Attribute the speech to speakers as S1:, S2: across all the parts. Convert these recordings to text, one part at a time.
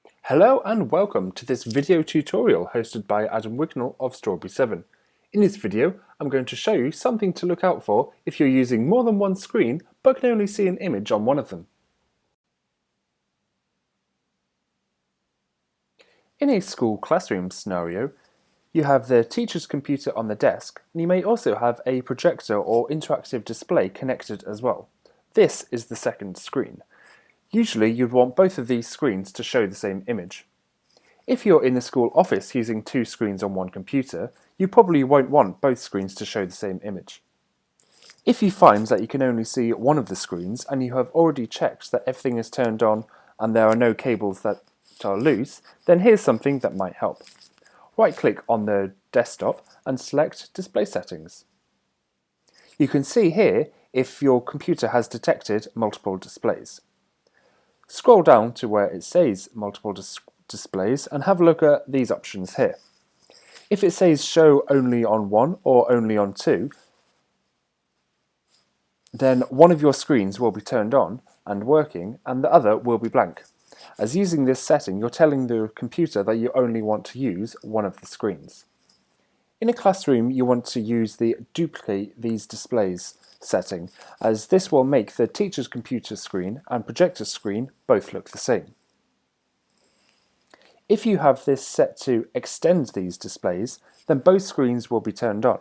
S1: Hello and welcome to this video tutorial hosted by Adam Wignall of Strawberry 7. In this video, I'm going to show you something to look out for if you're using more than one screen but can only see an image on one of them. In a school classroom scenario, you have the teacher's computer on the desk, and you may also have a projector or interactive display connected as well. This is the second screen. Usually you'd want both of these screens to show the same image. If you're in the school office using two screens on one computer, you probably won't want both screens to show the same image. If you find that you can only see one of the screens and you have already checked that everything is turned on and there are no cables that are loose, then here's something that might help. Right-click on the desktop and select Display Settings. You can see here if your computer has detected multiple displays. Scroll down to where it says multiple displays and have a look at these options here. If it says show only on one or only on two, then one of your screens will be turned on and working and the other will be blank. As using this setting, you're telling the computer that you only want to use one of the screens. In a classroom, you want to use the duplicate these displays setting, as this will make the teacher's computer screen and projector screen both look the same. If you have this set to extend these displays, then both screens will be turned on,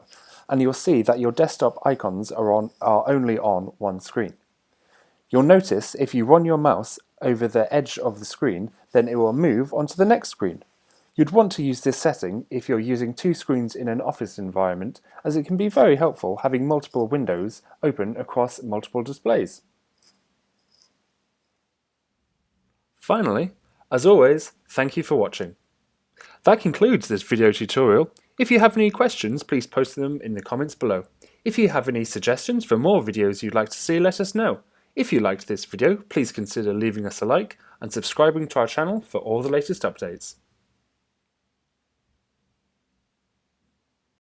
S1: and you'll see that your desktop icons are only on one screen. You'll notice if you run your mouse over the edge of the screen, then it will move onto the next screen. You'd want to use this setting if you're using two screens in an office environment, as it can be very helpful having multiple windows open across multiple displays. Finally, as always, thank you for watching. That concludes this video tutorial. If you have any questions, please post them in the comments below. If you have any suggestions for more videos you'd like to see, let us know. If you liked this video, please consider leaving us a like and subscribing to our channel for all the latest updates.